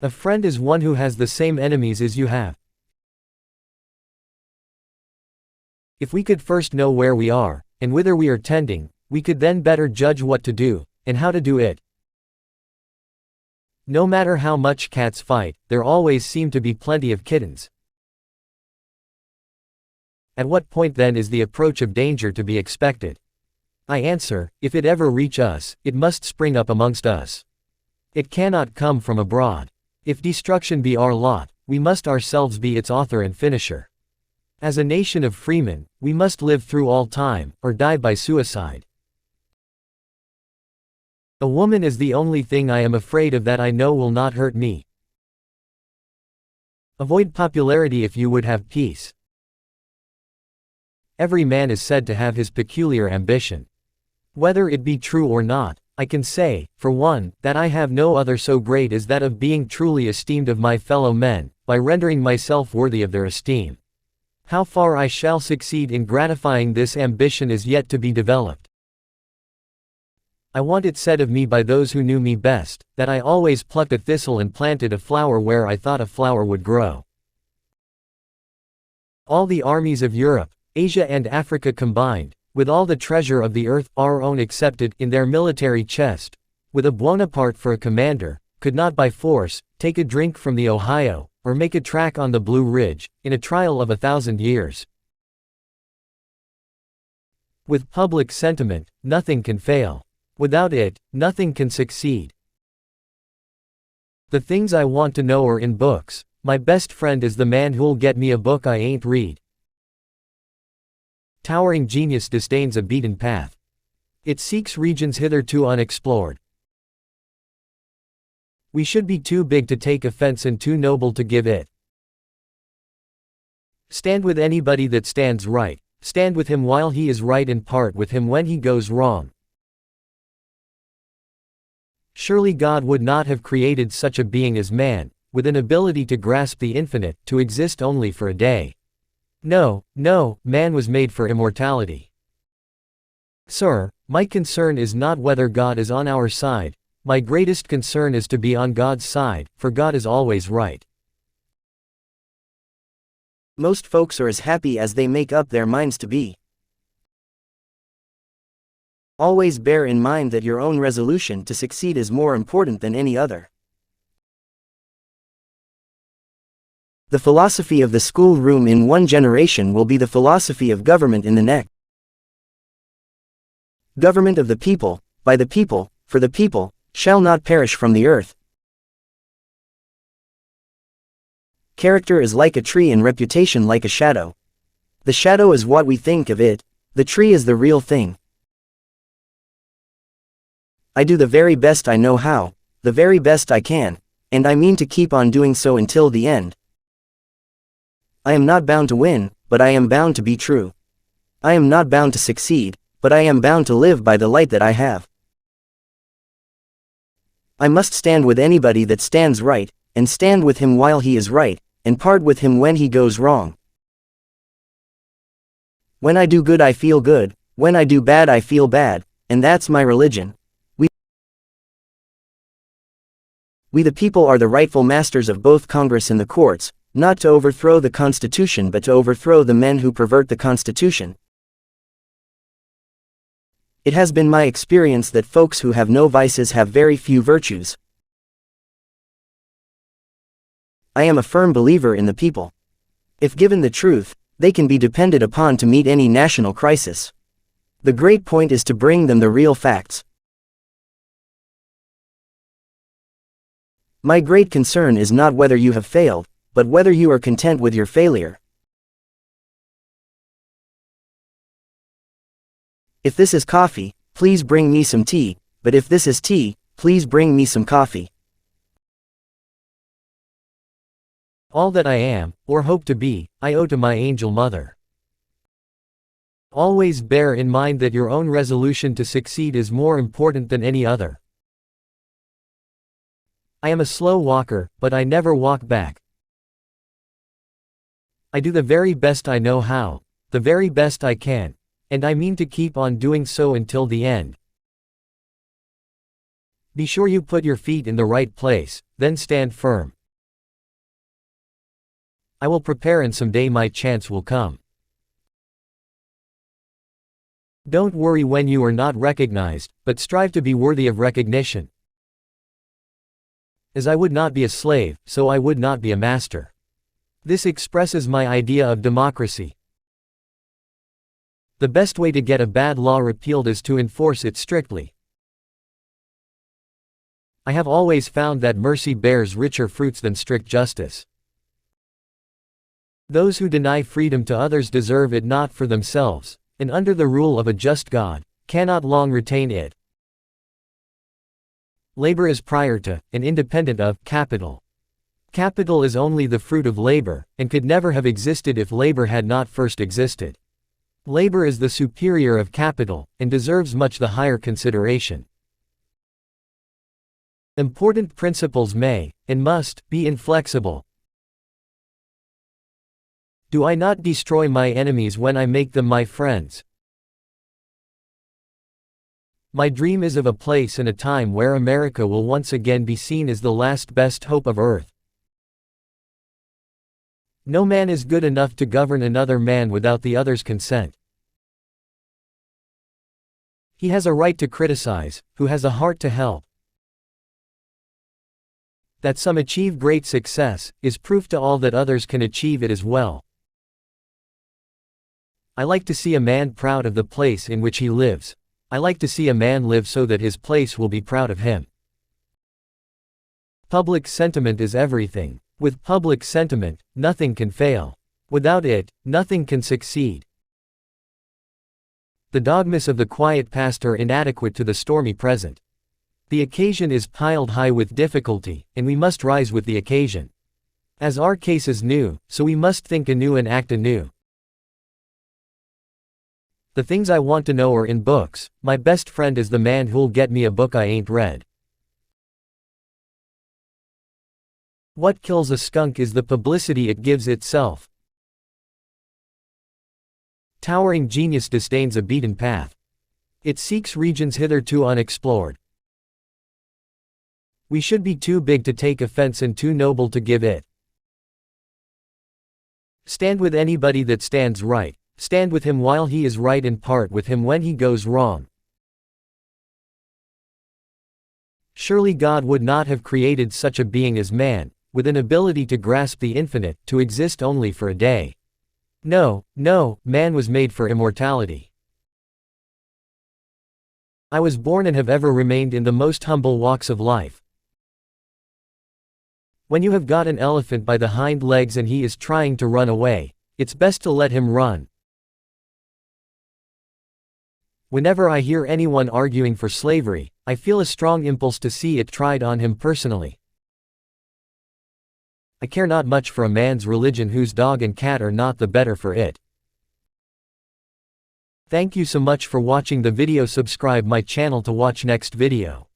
A friend is one who has the same enemies as you have. If we could first know where we are, and whither we are tending, we could then better judge what to do, and how to do it. No matter how much cats fight, there always seem to be plenty of kittens. At what point then is the approach of danger to be expected? I answer, if it ever reach us, it must spring up amongst us. It cannot come from abroad. If destruction be our lot, we must ourselves be its author and finisher. As a nation of freemen, we must live through all time, or die by suicide. A woman is the only thing I am afraid of that I know will not hurt me. Avoid popularity if you would have peace. Every man is said to have his peculiar ambition. Whether it be true or not, I can say, for one, that I have no other so great as that of being truly esteemed of my fellow men, by rendering myself worthy of their esteem. How far I shall succeed in gratifying this ambition is yet to be developed. I want it said of me by those who knew me best, that I always plucked a thistle and planted a flower where I thought a flower would grow. All the armies of Europe, Asia and Africa combined, with all the treasure of the earth, our own excepted, in their military chest, with a Bonaparte for a commander, could not by force, take a drink from the Ohio, or make a track on the Blue Ridge, in a trial of 1,000 years. With public sentiment, nothing can fail. Without it, nothing can succeed. The things I want to know are in books. My best friend is the man who'll get me a book I ain't read. Towering genius disdains a beaten path. It seeks regions hitherto unexplored. We should be too big to take offense and too noble to give it. Stand with anybody that stands right, stand with him while he is right and part with him when he goes wrong. Surely God would not have created such a being as man, with an ability to grasp the infinite, to exist only for a day. No, no, man was made for immortality. Sir, my concern is not whether God is on our side, my greatest concern is to be on God's side, for God is always right. Most folks are as happy as they make up their minds to be. Always bear in mind that your own resolution to succeed is more important than any other. The philosophy of the schoolroom in one generation will be the philosophy of government in the next. Government of the people, by the people, for the people, shall not perish from the earth. Character is like a tree and reputation like a shadow. The shadow is what we think of it, the tree is the real thing. I do the very best I know how, the very best I can, and I mean to keep on doing so until the end. I am not bound to win, but I am bound to be true. I am not bound to succeed, but I am bound to live by the light that I have. I must stand with anybody that stands right, and stand with him while he is right, and part with him when he goes wrong. When I do good I feel good, when I do bad I feel bad, and that's my religion. We the people are the rightful masters of both Congress and the courts, not to overthrow the Constitution but to overthrow the men who pervert the Constitution. It has been my experience that folks who have no vices have very few virtues. I am a firm believer in the people. If given the truth, they can be depended upon to meet any national crisis. The great point is to bring them the real facts. My great concern is not whether you have failed, but whether you are content with your failure. If this is coffee, please bring me some tea, but if this is tea, please bring me some coffee. All that I am, or hope to be, I owe to my angel mother. Always bear in mind that your own resolution to succeed is more important than any other. I am a slow walker, but I never walk back. I do the very best I know how, the very best I can, and I mean to keep on doing so until the end. Be sure you put your feet in the right place, then stand firm. I will prepare and someday my chance will come. Don't worry when you are not recognized, but strive to be worthy of recognition. As I would not be a slave, so I would not be a master. This expresses my idea of democracy. The best way to get a bad law repealed is to enforce it strictly. I have always found that mercy bears richer fruits than strict justice. Those who deny freedom to others deserve it not for themselves, and under the rule of a just God, cannot long retain it. Labor is prior to, and independent of, capital. Capital is only the fruit of labor, and could never have existed if labor had not first existed. Labor is the superior of capital, and deserves much the higher consideration. Important principles may, and must, be inflexible. Do I not destroy my enemies when I make them my friends? My dream is of a place and a time where America will once again be seen as the last best hope of earth. No man is good enough to govern another man without the other's consent. He has a right to criticize, who has a heart to help. That some achieve great success, is proof to all that others can achieve it as well. I like to see a man proud of the place in which he lives. I like to see a man live so that his place will be proud of him. Public sentiment is everything. With public sentiment, nothing can fail. Without it, nothing can succeed. The dogmas of the quiet past are inadequate to the stormy present. The occasion is piled high with difficulty, and we must rise with the occasion. As our case is new, so we must think anew and act anew. The things I want to know are in books. My best friend is the man who'll get me a book I ain't read. What kills a skunk is the publicity it gives itself. Towering genius disdains a beaten path. It seeks regions hitherto unexplored. We should be too big to take offense and too noble to give it. Stand with anybody that stands right. Stand with him while he is right and part with him when he goes wrong. Surely God would not have created such a being as man, with an ability to grasp the infinite, to exist only for a day. No, no, man was made for immortality. I was born and have ever remained in the most humble walks of life. When you have got an elephant by the hind legs and he is trying to run away, it's best to let him run. Whenever I hear anyone arguing for slavery, I feel a strong impulse to see it tried on him personally. I care not much for a man's religion whose dog and cat are not the better for it. Thank you so much for watching the video. Subscribe my channel to watch next video.